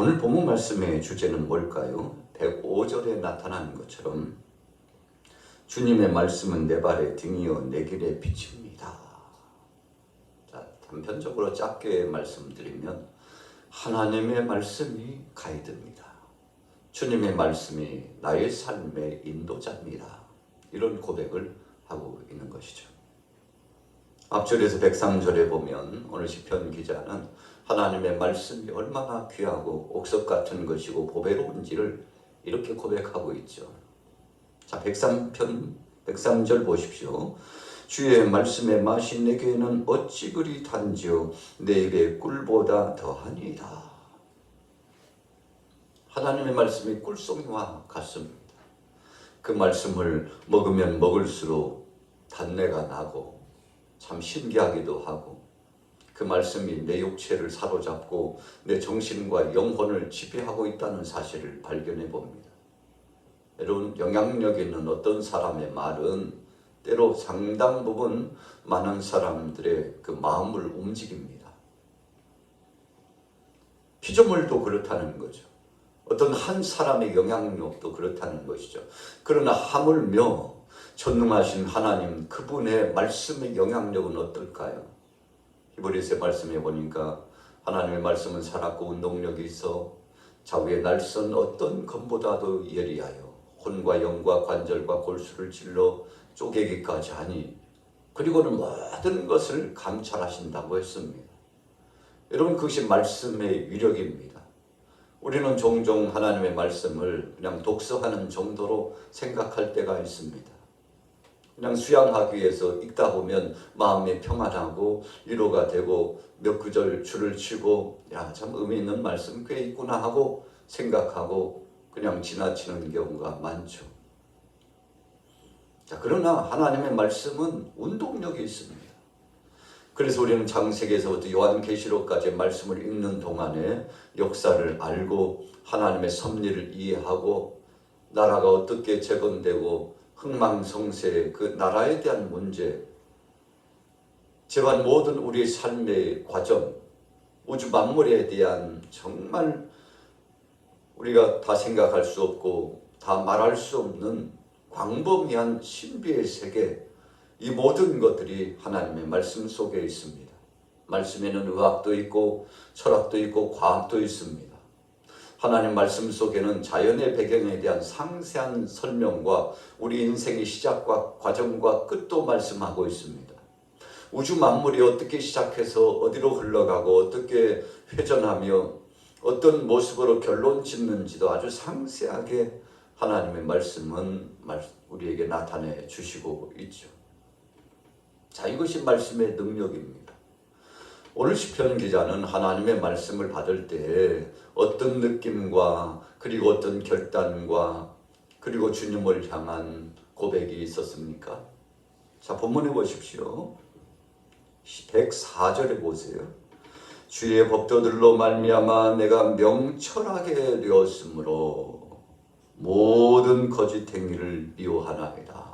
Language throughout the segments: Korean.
오늘 본문 말씀의 주제는 뭘까요? 105절에 나타나는 것처럼 주님의 말씀은 내 발의 등이요 내 길의 빛입니다. 자, 단편적으로 짧게 말씀드리면 하나님의 말씀이 가이드입니다. 주님의 말씀이 나의 삶의 인도자입니다. 이런 고백을 하고 있는 것이죠. 앞절에서 103절에 보면 오늘 시편 기자는 하나님의 말씀이 얼마나 귀하고 옥석 같은 것이고 보배로운지를 이렇게 고백하고 있죠. 자, 103절 보십시오. 주의 말씀의 맛이 내게는 어찌 그리 단지요 내 입에 꿀보다 더하니이다. 하나님의 말씀이 꿀송이와 같습니다. 그 말씀을 먹으면 먹을수록 단내가 나고 참 신기하기도 하고 그 말씀이 내 육체를 사로잡고 내 정신과 영혼을 지배하고 있다는 사실을 발견해 봅니다. 여러분, 영향력 있는 어떤 사람의 말은 때로 상당 부분 많은 사람들의 그 마음을 움직입니다. 피조물도 그렇다는 거죠. 어떤 한 사람의 영향력도 그렇다는 것이죠. 그러나 하물며 전능하신 하나님 그분의 말씀의 영향력은 어떨까요? 히브리서 말씀에 보니까 하나님의 말씀은 살았고 운동력이 있어 좌우에 날선 어떤 검보다도 예리하여 혼과 영과 관절과 골수를 찔러 쪼개기까지 하니 그리고는 모든 것을 감찰하신다고 했습니다. 여러분, 그것이 말씀의 위력입니다. 우리는 종종 하나님의 말씀을 그냥 독서하는 정도로 생각할 때가 있습니다. 그냥 수양하기 위해서 읽다 보면 마음이 평안하고 위로가 되고 몇 구절 줄을 치고 야, 참 의미 있는 말씀 꽤 있구나 하고 생각하고 그냥 지나치는 경우가 많죠. 자, 그러나 하나님의 말씀은 운동력이 있습니다. 그래서 우리는 창세기에서부터 요한계시록까지 말씀을 읽는 동안에 역사를 알고 하나님의 섭리를 이해하고 나라가 어떻게 재건되고 흥망성쇠의 그 나라에 대한 문제, 제발 모든 우리의 삶의 과정, 우주 만물에 대한 정말 우리가 다 생각할 수 없고 다 말할 수 없는 광범위한 신비의 세계, 이 모든 것들이 하나님의 말씀 속에 있습니다. 말씀에는 의학도 있고 철학도 있고 과학도 있습니다. 하나님 말씀 속에는 자연의 배경에 대한 상세한 설명과 우리 인생의 시작과 과정과 끝도 말씀하고 있습니다. 우주 만물이 어떻게 시작해서 어디로 흘러가고 어떻게 회전하며 어떤 모습으로 결론 짓는지도 아주 상세하게 하나님의 말씀은 우리에게 나타내 주시고 있죠. 자, 이것이 말씀의 능력입니다. 오늘 시편 기자는 하나님의 말씀을 받을 때 어떤 느낌과 그리고 어떤 결단과 그리고 주님을 향한 고백이 있었습니까? 자, 본문에 보십시오. 104절에 보세요. 주의 법도들로 말미암아 내가 명철하게 되었으므로 모든 거짓 행위를 미워하나이다.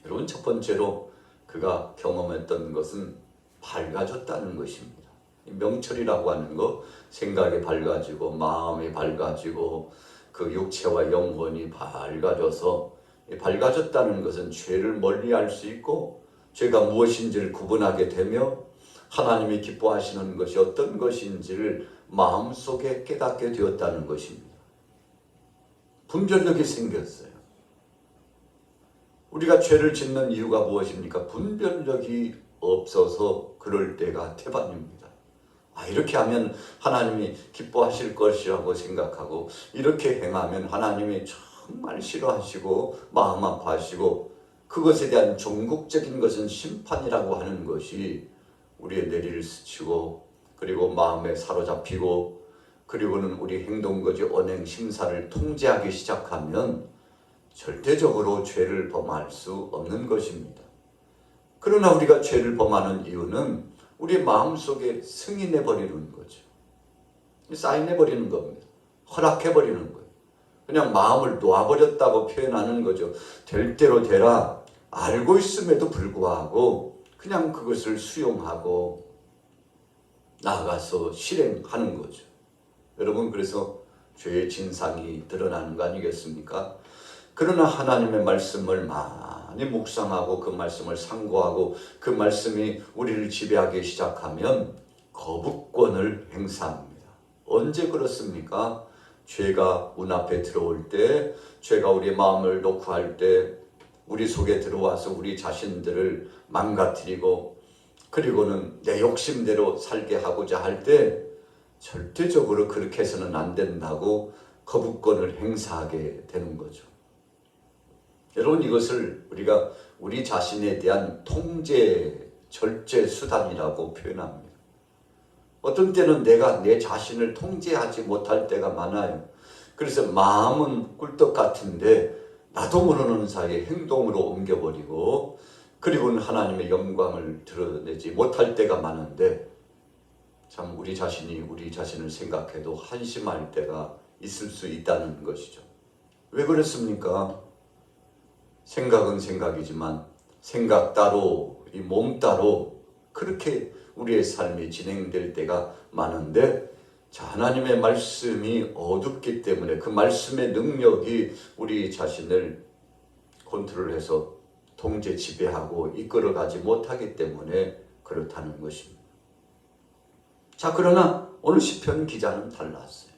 여러분, 첫 번째로 그가 경험했던 것은 밝아졌다는 것입니다. 명철이라고 하는 거, 생각이 밝아지고 마음이 밝아지고 그 육체와 영혼이 밝아져서, 밝아졌다는 것은 죄를 멀리할 수 있고 죄가 무엇인지를 구분하게 되며 하나님이 기뻐하시는 것이 어떤 것인지를 마음속에 깨닫게 되었다는 것입니다. 분별력이 생겼어요. 우리가 죄를 짓는 이유가 무엇입니까? 분별력이 없어서 그럴 때가 태반입니다. 이렇게 하면 하나님이 기뻐하실 것이라고 생각하고 이렇게 행하면 하나님이 정말 싫어하시고 마음 아파하시고 그것에 대한 종국적인 것은 심판이라고 하는 것이 우리의 뇌리를 스치고 그리고 마음에 사로잡히고 그리고는 우리 행동거지 언행 심사를 통제하기 시작하면 절대적으로 죄를 범할 수 없는 것입니다. 그러나 우리가 죄를 범하는 이유는 우리 마음속에 승인해버리는 거죠. 사인해버리는 겁니다. 허락해버리는 거예요. 그냥 마음을 놓아버렸다고 표현하는 거죠. 될 대로 되라 알고 있음에도 불구하고 그냥 그것을 수용하고 나아가서 실행하는 거죠. 여러분, 그래서 죄의 진상이 드러나는 거 아니겠습니까? 그러나 하나님의 말씀을 많이 묵상하고 그 말씀을 상고하고 그 말씀이 우리를 지배하기 시작하면 거부권을 행사합니다. 언제 그렇습니까? 죄가 문 앞에 들어올 때, 죄가 우리의 마음을 녹화할 때, 우리 속에 들어와서 우리 자신들을 망가뜨리고 그리고는 내 욕심대로 살게 하고자 할 때 절대적으로 그렇게 해서는 안 된다고 거부권을 행사하게 되는 거죠. 여러분, 이것을 우리가 우리 자신에 대한 통제, 절제 수단이라고 표현합니다. 어떤 때는 내가 내 자신을 통제하지 못할 때가 많아요. 그래서 마음은 꿀떡 같은데 나도 모르는 사이에 행동으로 옮겨버리고 그리고는 하나님의 영광을 드러내지 못할 때가 많은데 참 우리 자신이 우리 자신을 생각해도 한심할 때가 있을 수 있다는 것이죠. 왜 그렇습니까? 생각은 생각이지만 생각 따로 이 몸 따로 그렇게 우리의 삶이 진행될 때가 많은데 자, 하나님의 말씀이 어둡기 때문에 그 말씀의 능력이 우리 자신을 컨트롤해서 통제 지배하고 이끌어가지 못하기 때문에 그렇다는 것입니다. 자, 그러나 오늘 시편 기자는 달랐어요.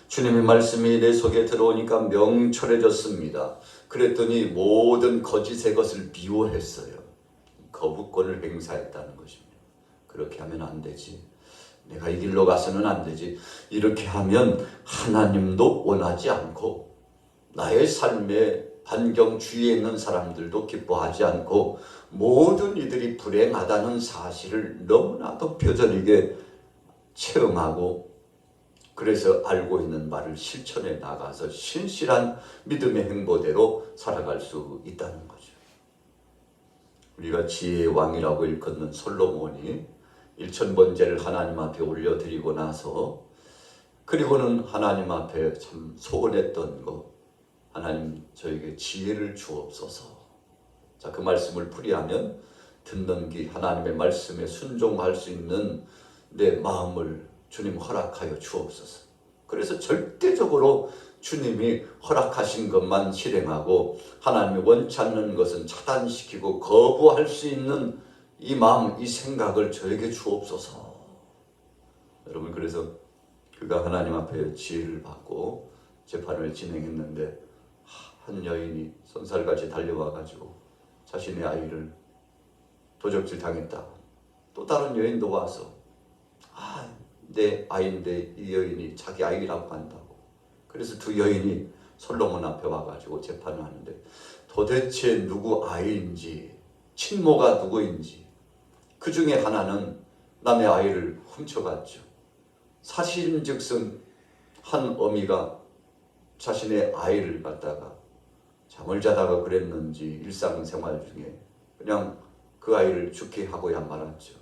주님의 말씀이 내 속에 들어오니까 명철해졌습니다. 그랬더니 모든 거짓의 것을 미워했어요. 거부권을 행사했다는 것입니다. 그렇게 하면 안 되지. 내가 이 길로 가서는 안 되지. 이렇게 하면 하나님도 원하지 않고 나의 삶의 반경 주위에 있는 사람들도 기뻐하지 않고 모든 이들이 불행하다는 사실을 너무나도 뼈저리게 체험하고 그래서 알고 있는 말을 실천해 나가서 신실한 믿음의 행보대로 살아갈 수 있다는 거죠. 우리가 지혜의 왕이라고 일컫는 솔로몬이 1000번제를 하나님 앞에 올려드리고 나서 그리고는 하나님 앞에 참 소원했던 거, 하나님 저에게 지혜를 주옵소서. 자, 그 말씀을 풀이하면 듣는 귀, 하나님의 말씀에 순종할 수 있는 내 마음을 주님 허락하여 주옵소서. 그래서 절대적으로 주님이 허락하신 것만 실행하고 하나님이 원치 않는 것은 차단시키고 거부할 수 있는 이 마음, 이 생각을 저에게 주옵소서. 여러분, 그래서 그가 하나님 앞에 지혜를 받고 재판을 진행했는데 한 여인이 손살같이 달려와가지고 자신의 아이를 도적질 당했다. 또 다른 여인도 와서 내 아이인데 이 여인이 자기 아이라고 한다고. 그래서 두 여인이 솔로몬 앞에 와가지고 재판을 하는데 도대체 누구 아이인지 친모가 누구인지 그 중에 하나는 남의 아이를 훔쳐갔죠. 사실인즉슨 한 어미가 자신의 아이를 갖다가 잠을 자다가 그랬는지 일상생활 중에 그냥 그 아이를 죽게 하고야 말았죠.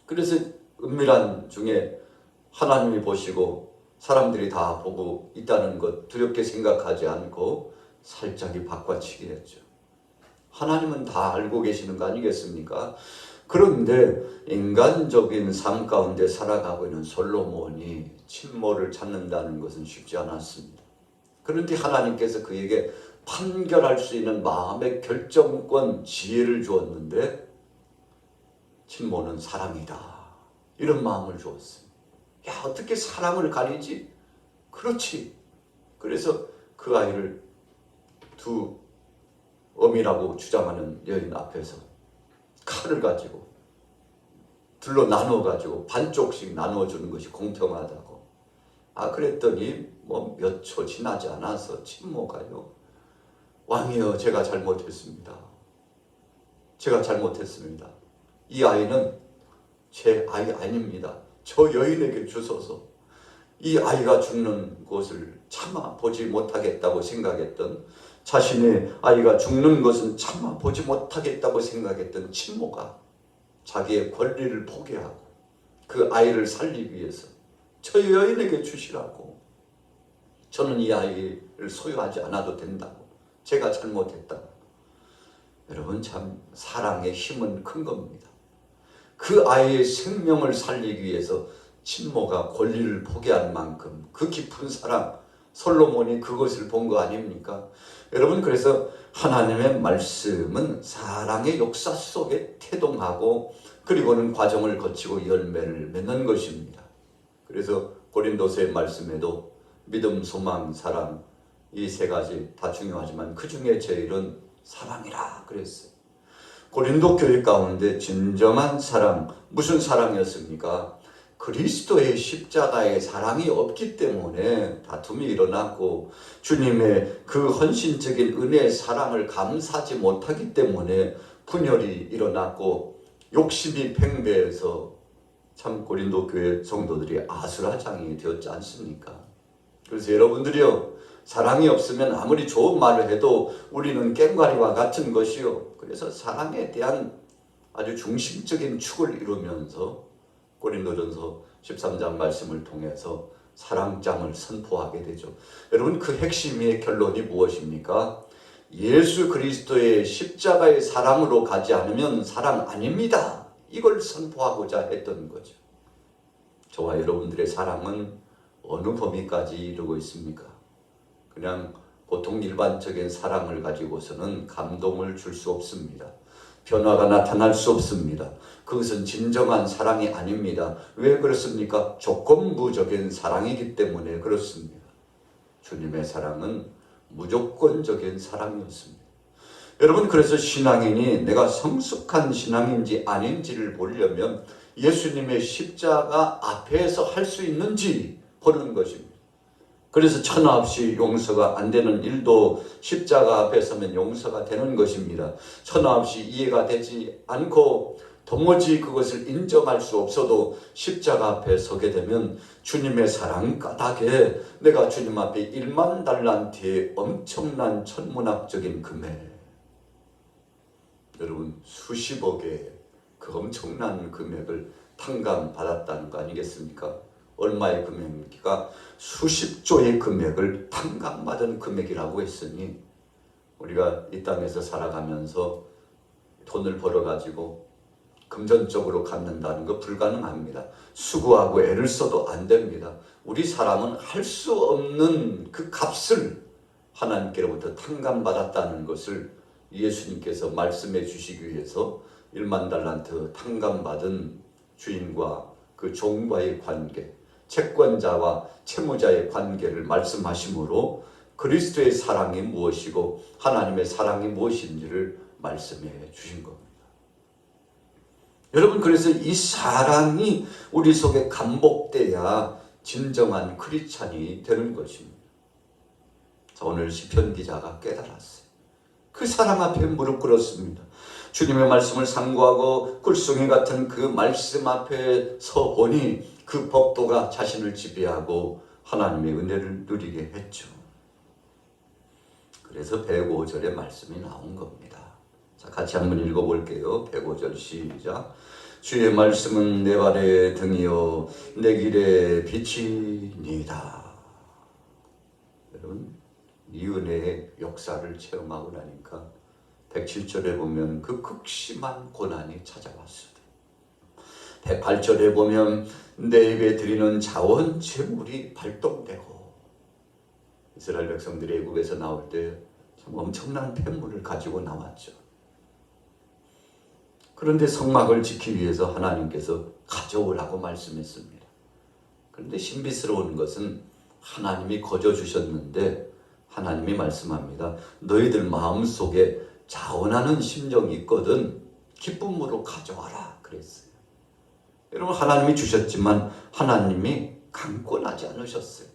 그래서 은밀한 중에 하나님이 보시고 사람들이 다 보고 있다는 것 두렵게 생각하지 않고 살짝이 바꿔치기 했죠. 하나님은 다 알고 계시는 거 아니겠습니까? 그런데 인간적인 삶 가운데 살아가고 있는 솔로몬이 친모를 찾는다는 것은 쉽지 않았습니다. 그런데 하나님께서 그에게 판결할 수 있는 마음의 결정권, 지혜를 주었는데 친모는 사랑이다. 이런 마음을 주었어요. 야, 어떻게 사랑을 가리지? 그렇지. 그래서 그 아이를 두 어미라고 주장하는 여인 앞에서 칼을 가지고 둘로 나눠가지고 반쪽씩 나눠주는 것이 공평하다고. 그랬더니 뭐 몇 초 지나지 않아서 친모가요. 왕이여, 제가 잘못했습니다. 제가 잘못했습니다. 이 아이는 제 아이 아닙니다. 저 여인에게 주소서. 이 아이가 죽는 것을 차마 보지 못하겠다고 생각했던, 자신의 아이가 죽는 것은 차마 보지 못하겠다고 생각했던 친모가 자기의 권리를 포기하고 그 아이를 살리기 위해서 저 여인에게 주시라고. 저는 이 아이를 소유하지 않아도 된다고. 제가 잘못했다고. 여러분, 참 사랑의 힘은 큰 겁니다. 그 아이의 생명을 살리기 위해서 친모가 권리를 포기할 만큼 그 깊은 사랑, 솔로몬이 그것을 본 거 아닙니까? 여러분, 그래서 하나님의 말씀은 사랑의 역사 속에 태동하고 그리고는 과정을 거치고 열매를 맺는 것입니다. 그래서 고린도서의 말씀에도 믿음, 소망, 사랑, 이 세 가지 다 중요하지만 그 중에 제일은 사랑이라 그랬어요. 고린도 교회 가운데 진정한 사랑, 무슨 사랑이었습니까? 그리스도의 십자가의 사랑이 없기 때문에 다툼이 일어났고, 주님의 그 헌신적인 은혜의 사랑을 감사하지 못하기 때문에 분열이 일어났고, 욕심이 팽배해서 참 고린도 교회 성도들이 아수라장이 되었지 않습니까? 그래서 여러분들이요, 사랑이 없으면 아무리 좋은 말을 해도 우리는 꽹과리와 같은 것이요. 그래서 사랑에 대한 아주 중심적인 축을 이루면서 고린도전서 13장 말씀을 통해서 사랑장을 선포하게 되죠. 여러분, 그 핵심의 결론이 무엇입니까? 예수 그리스도의 십자가의 사랑으로 가지 않으면 사랑 아닙니다. 이걸 선포하고자 했던 거죠. 저와 여러분들의 사랑은 어느 범위까지 이루고 있습니까? 그냥 보통 일반적인 사랑을 가지고서는 감동을 줄 수 없습니다. 변화가 나타날 수 없습니다. 그것은 진정한 사랑이 아닙니다. 왜 그렇습니까? 조건부적인 사랑이기 때문에 그렇습니다. 주님의 사랑은 무조건적인 사랑이었습니다. 여러분, 그래서 신앙인이 내가 성숙한 신앙인지 아닌지를 보려면 예수님의 십자가 앞에서 할 수 있는지 보는 것입니다. 그래서 천하 없이 용서가 안 되는 일도 십자가 앞에 서면 용서가 되는 것입니다. 천하 없이 이해가 되지 않고 도무지 그것을 인정할 수 없어도 십자가 앞에 서게 되면 주님의 사랑 까닭에 내가 주님 앞에 1만 달란트의 엄청난 천문학적인 금액, 여러분 수십억의 그 엄청난 금액을 탕감받았다는 거 아니겠습니까? 얼마의 금액입니까? 수십조의 금액을 탕감받은 금액이라고 했으니 우리가 이 땅에서 살아가면서 돈을 벌어가지고 금전적으로 갖는다는 거 불가능합니다. 수고하고 애를 써도 안 됩니다. 우리 사람은 할 수 없는 그 값을 하나님께로부터 탕감받았다는 것을 예수님께서 말씀해 주시기 위해서 1만 달란트 탕감받은 주인과 그 종과의 관계, 채권자와 채무자의 관계를 말씀하심으로 그리스도의 사랑이 무엇이고 하나님의 사랑이 무엇인지를 말씀해 주신 겁니다. 여러분, 그래서 이 사랑이 우리 속에 감복돼야 진정한 크리스찬이 되는 것입니다. 자, 오늘 시편 기자가 깨달았어요. 그 사랑 앞에 무릎 꿇었습니다. 주님의 말씀을 상고하고 꿀송이 같은 그 말씀 앞에 서 보니 그 법도가 자신을 지배하고 하나님의 은혜를 누리게 했죠. 그래서 105절의 말씀이 나온 겁니다. 자, 같이 한번 읽어볼게요. 105절 시작. 주의 말씀은 내 발의 등이요 내 길의 빛이니이다. 여러분, 이 은혜의 역사를 체험하고 나니까 107절에 보면 그 극심한 고난이 찾아왔습니다. 108절에 보면 내 입에 드리는 자원 재물이 발동되고, 이스라엘 백성들이 애국에서 나올 때 참 엄청난 폐물을 가지고 나왔죠. 그런데 성막을 지키기 위해서 하나님께서 가져오라고 말씀했습니다. 그런데 신비스러운 것은 하나님이 거저 주셨는데 하나님이 말씀합니다. 너희들 마음속에 자원하는 심정이 있거든 기쁨으로 가져와라 그랬어요. 여러분, 하나님이 주셨지만 하나님이 강권하지 않으셨어요.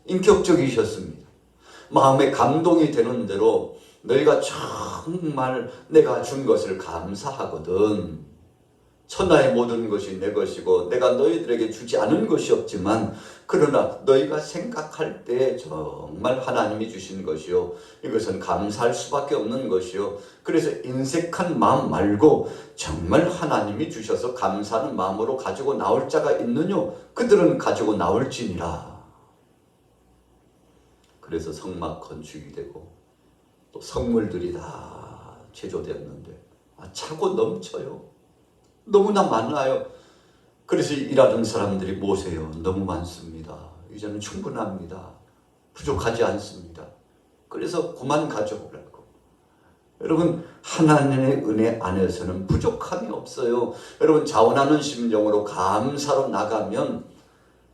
인격적이셨습니다. 마음에 감동이 되는 대로 너희가 정말 내가 준 것을 감사하거든. 천하의 모든 것이 내 것이고 내가 너희들에게 주지 않은 것이 없지만 그러나 너희가 생각할 때 정말 하나님이 주신 것이요 이것은 감사할 수밖에 없는 것이요 그래서 인색한 마음 말고 정말 하나님이 주셔서 감사하는 마음으로 가지고 나올 자가 있느냐? 그들은 가지고 나올지니라. 그래서 성막 건축이 되고 또 성물들이 다 제조되었는데 차고 넘쳐요. 너무나 많아요. 그래서 일하는 사람들이 모세요. 너무 많습니다. 이제는 충분합니다. 부족하지 않습니다. 그래서 그만 가져오라고. 여러분, 하나님의 은혜 안에서는 부족함이 없어요. 여러분, 자원하는 심정으로 감사로 나가면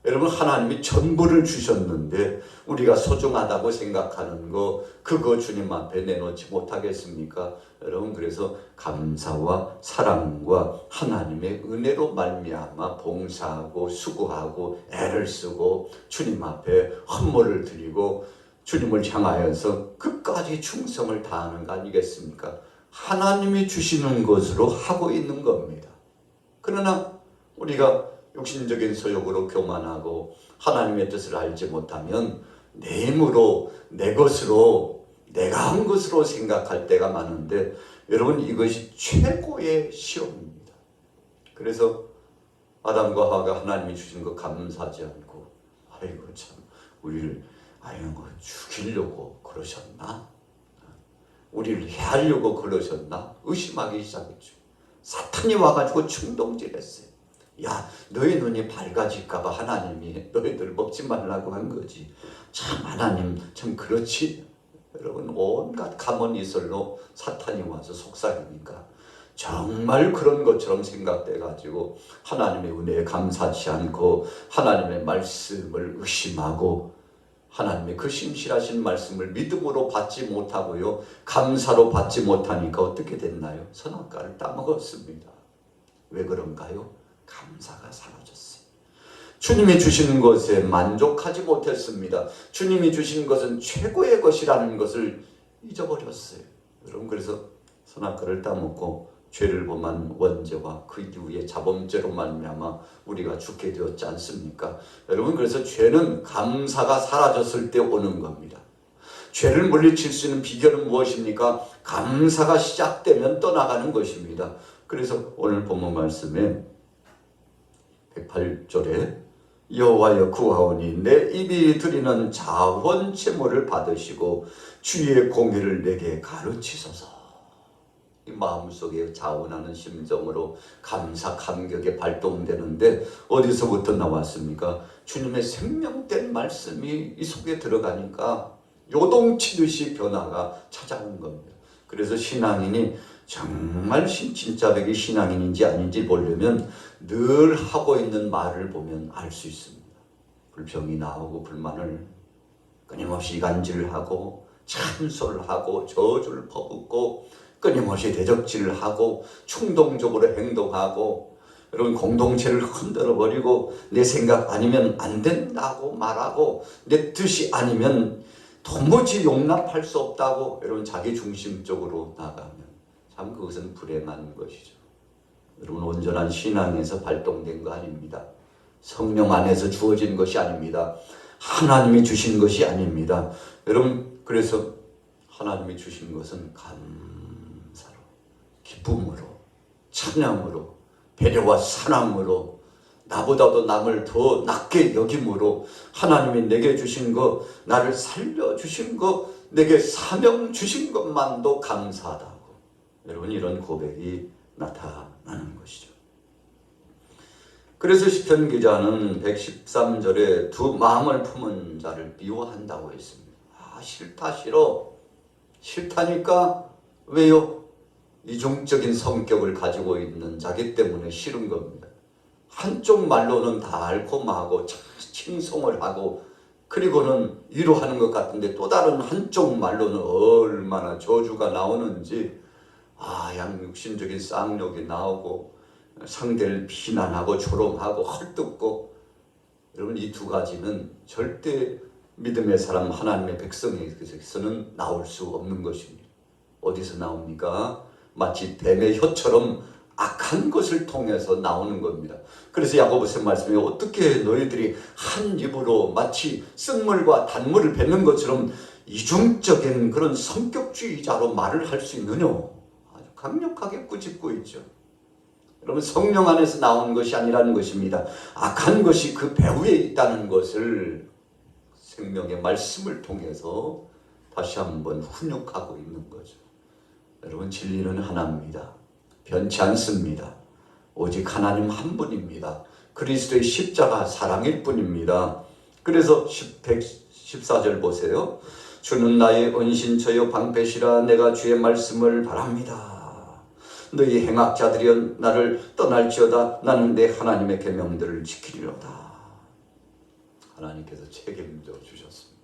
여러분, 하나님이 전부를 주셨는데 우리가 소중하다고 생각하는 거, 그거 주님 앞에 내놓지 못하겠습니까? 여러분, 그래서 감사와 사랑과 하나님의 은혜로 말미암아 봉사하고 수고하고 애를 쓰고 주님 앞에 헌물을 드리고 주님을 향하여서 끝까지 충성을 다하는 거 아니겠습니까? 하나님이 주시는 것으로 하고 있는 겁니다. 그러나 우리가 육신적인 소욕으로 교만하고 하나님의 뜻을 알지 못하면 내 힘으로, 내 것으로, 내가 한 것으로 생각할 때가 많은데 여러분, 이것이 최고의 시험입니다. 그래서 아담과 하와가 하나님이 주신 거 감사하지 않고, 아이고 참 우리를 죽이려고 그러셨나? 우리를 해하려고 그러셨나? 의심하기 시작했죠. 사탄이 와가지고 충동질했어요. 야, 너희 눈이 밝아질까봐 하나님이 너희들 먹지 말라고 한 거지. 참 하나님 참 그렇지. 여러분, 온갖 가문이설로 사탄이 와서 속삭이니까 정말 그런 것처럼 생각돼가지고 하나님의 은혜에 감사치 않고 하나님의 말씀을 의심하고 하나님의 그 신실하신 말씀을 믿음으로 받지 못하고요, 감사로 받지 못하니까 어떻게 됐나요? 선악과를 따먹었습니다. 왜 그런가요? 감사가 사라졌어요. 주님이 주시는 것에 만족하지 못했습니다. 주님이 주신 것은 최고의 것이라는 것을 잊어버렸어요. 여러분, 그래서 선악과를 따먹고 죄를 범한 원죄와 그 이후에 자범죄로 말미암아 우리가 죽게 되었지 않습니까? 여러분, 그래서 죄는 감사가 사라졌을 때 오는 겁니다. 죄를 물리칠 수 있는 비결은 무엇입니까? 감사가 시작되면 떠나가는 것입니다. 그래서 오늘 본문 말씀에 108절에 여호와여 구하오니 내 입이 드리는 자원 제물을 받으시고 주의 공의를 내게 가르치소서. 이 마음속에 자원하는 심정으로 감사 감격에 발동되는데 어디서부터 나왔습니까? 주님의 생명된 말씀이 이 속에 들어가니까 요동치듯이 변화가 찾아온 겁니다. 그래서 신앙인이 정말 진짜백이 신앙인인지 아닌지 보려면 늘 하고 있는 말을 보면 알 수 있습니다. 불평이 나오고 불만을 끊임없이 간질하고 참소를 하고 저주를 퍼붓고 끊임없이 대적질을 하고 충동적으로 행동하고, 여러분, 공동체를 흔들어버리고 내 생각 아니면 안 된다고 말하고 내 뜻이 아니면 도무지 용납할 수 없다고 여러분 자기 중심적으로 나가면 참 그것은 불행한 것이죠. 여러분, 온전한 신앙에서 발동된 거 아닙니다. 성령 안에서 주어진 것이 아닙니다. 하나님이 주신 것이 아닙니다. 여러분, 그래서 하나님이 주신 것은 감사로, 기쁨으로, 찬양으로, 배려와 사랑으로, 나보다도 남을 더 낮게 여김으로 하나님이 내게 주신 것, 나를 살려주신 것, 내게 사명 주신 것만도 감사하다고, 여러분, 이런 고백이 나타나는 것이죠. 그래서 시편 기자는 113절에 두 마음을 품은 자를 미워한다고 했습니다. 싫다, 싫어. 싫다니까. 왜요? 이중적인 성격을 가지고 있는 자기 때문에 싫은 겁니다. 한쪽 말로는 다 앓고 마고 칭송을 하고 그리고는 위로하는 것 같은데 또 다른 한쪽 말로는 얼마나 저주가 나오는지, 양육신적인 쌍욕이 나오고 상대를 비난하고 조롱하고 헐뜯고, 여러분, 이 두 가지는 절대 믿음의 사람, 하나님의 백성에게서는 나올 수 없는 것입니다. 어디서 나옵니까? 마치 뱀의 혀처럼 악한 것을 통해서 나오는 겁니다. 그래서 야고보서 말씀에 어떻게 너희들이 한 입으로 마치 쓴물과 단물을 뱉는 것처럼 이중적인 그런 성격주의자로 말을 할 수 있느냐? 아주 강력하게 꾸짖고 있죠. 여러분, 성령 안에서 나오는 것이 아니라는 것입니다. 악한 것이 그 배후에 있다는 것을 생명의 말씀을 통해서 다시 한번 훈육하고 있는 거죠. 여러분, 진리는 하나입니다. 변치 않습니다. 오직 하나님 한 분입니다. 그리스도의 십자가 사랑일 뿐입니다. 그래서 14절 보세요. 주는 나의 은신처요 방패시라 내가 주의 말씀을 바랍니다. 너희 행악자들이여 나를 떠날지어다 나는 내 하나님의 계명들을 지키리로다. 하나님께서 책임져 주셨습니다.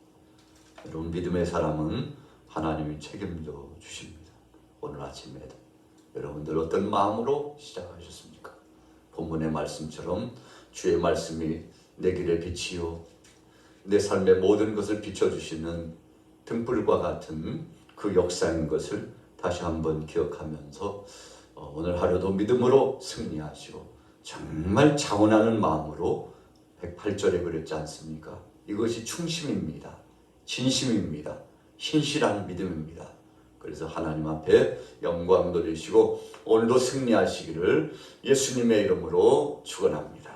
여러분 믿음의 사람은 하나님이 책임져 주십니다. 오늘 아침에도 여러분들 어떤 마음으로 시작하셨습니까? 본문의 말씀처럼 주의 말씀이 내 길의 빛이요 내 삶의 모든 것을 비춰주시는 등불과 같은 그 역사인 것을 다시 한번 기억하면서 오늘 하루도 믿음으로 승리하시고 정말 자원하는 마음으로 108절에 그랬지 않습니까? 이것이 충심입니다. 진심입니다. 신실한 믿음입니다. 그래서 하나님 앞에 영광 돌리시고 오늘도 승리하시기를 예수님의 이름으로 축원합니다.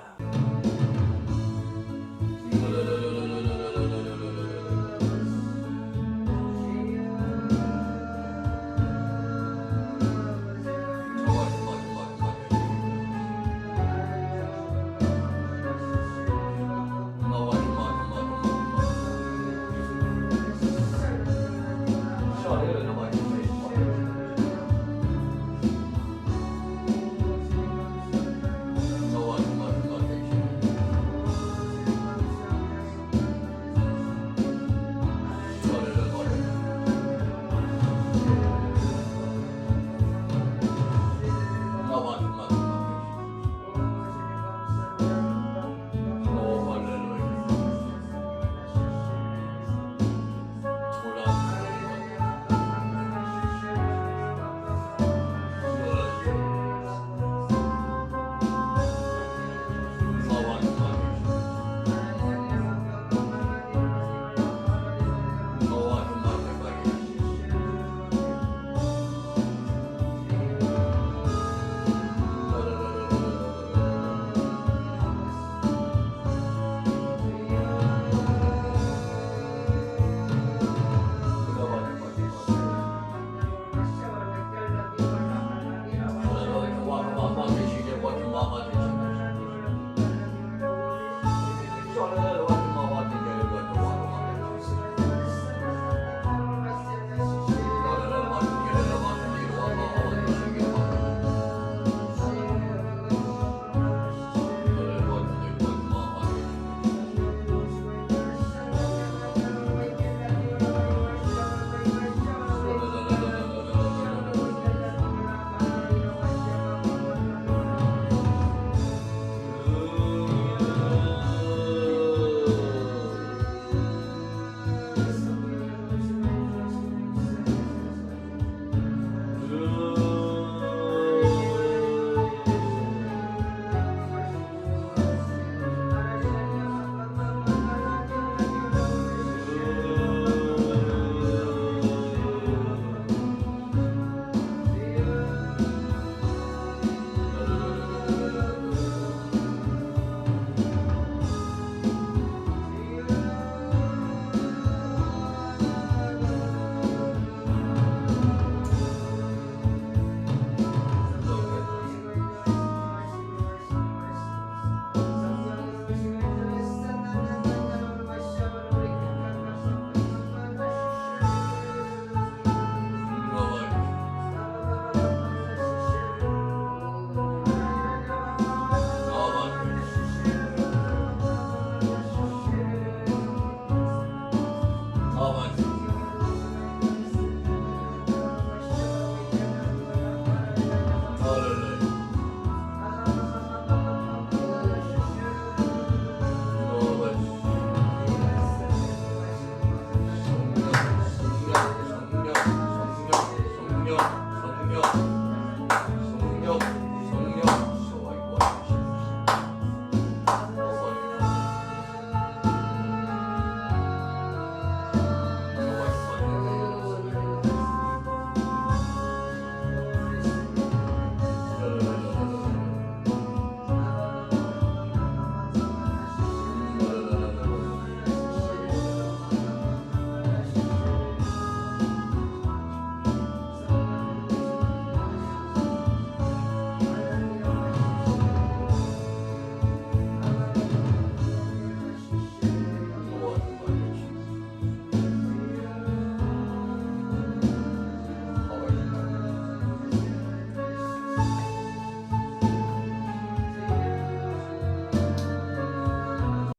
성령